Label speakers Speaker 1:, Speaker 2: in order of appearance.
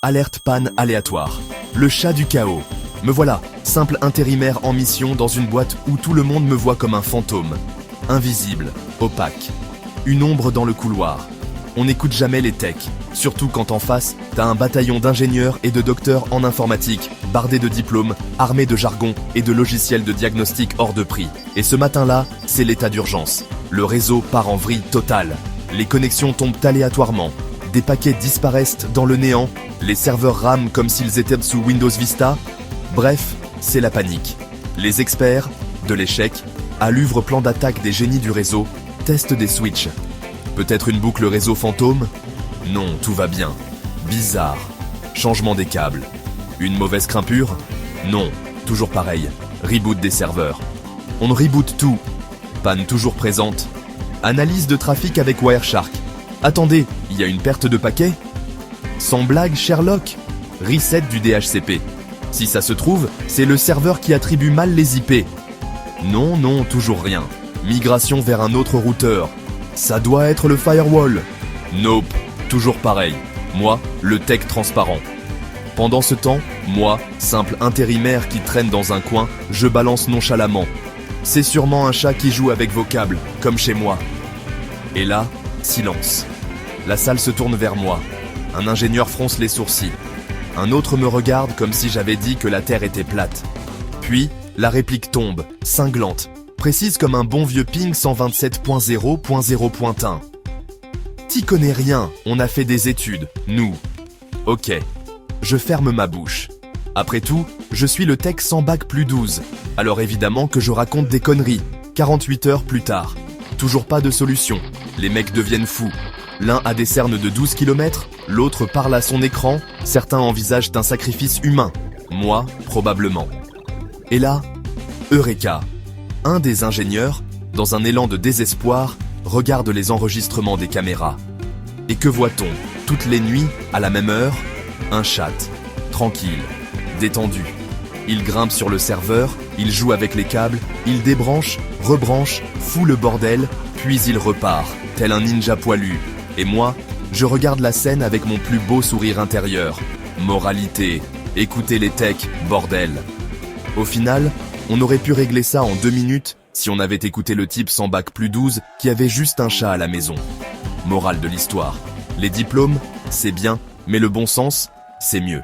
Speaker 1: Alerte panne aléatoire. Le chat du chaos. Me voilà, simple intérimaire en mission dans une boîte où tout le monde me voit comme un fantôme. Invisible, opaque. Une ombre dans le couloir. On n'écoute jamais les techs, surtout quand en face, t'as un bataillon d'ingénieurs et de docteurs en informatique, bardés de diplômes, armés de jargon et de logiciels de diagnostic hors de prix. Et ce matin-là, c'est l'état d'urgence. Le réseau part en vrille totale. Les connexions tombent aléatoirement. Des paquets disparaissent dans le néant. Les serveurs rament comme s'ils étaient sous Windows Vista. Bref, c'est la panique. Les experts, de l'échec, à l'œuvre plan d'attaque des génies du réseau, testent des switches. Peut-être une boucle réseau fantôme? Non, tout va bien. Bizarre. Changement des câbles. Une mauvaise crimpure? Non, toujours pareil. Reboot des serveurs. On reboot tout. Panne toujours présente. Analyse de trafic avec Wireshark. Attendez, il y a une perte de paquets? Sans blague, Sherlock. Reset du DHCP. Si ça se trouve, c'est le serveur qui attribue mal les IP. Non, non, toujours rien. Migration vers un autre routeur. Ça doit être le firewall. Nope, toujours pareil. Moi, le tech transparent. Pendant ce temps, moi, simple intérimaire qui traîne dans un coin, je balance nonchalamment. C'est sûrement un chat qui joue avec vos câbles, comme chez moi. Et là, silence. La salle se tourne vers moi. Un ingénieur fronce les sourcils. Un autre me regarde comme si j'avais dit que la Terre était plate. Puis, la réplique tombe, cinglante, précise comme un bon vieux ping 127.0.0.1. T'y connais rien, on a fait des études, nous. Ok. Je ferme ma bouche. Après tout, je suis le tech sans bac plus 12. Alors évidemment que je raconte des conneries. 48 heures plus tard. Toujours pas de solution. Les mecs deviennent fous. L'un a des cernes de 12 km, l'autre parle à son écran, certains envisagent un sacrifice humain. Moi, probablement. Et là, Eureka. Un des ingénieurs, dans un élan de désespoir, regarde les enregistrements des caméras. Et que voit-on, toutes les nuits, à la même heure? Un chat. Tranquille. Détendu. Il grimpe sur le serveur, il joue avec les câbles, il débranche, rebranche, fout le bordel, puis il repart, tel un ninja poilu. Et moi, je regarde la scène avec mon plus beau sourire intérieur. Moralité, écoutez les techs, bordel. Au final, on aurait pu régler ça en 2 minutes si on avait écouté le type sans bac plus 12 qui avait juste un chat à la maison. Morale de l'histoire. Les diplômes, c'est bien, mais le bon sens, c'est mieux.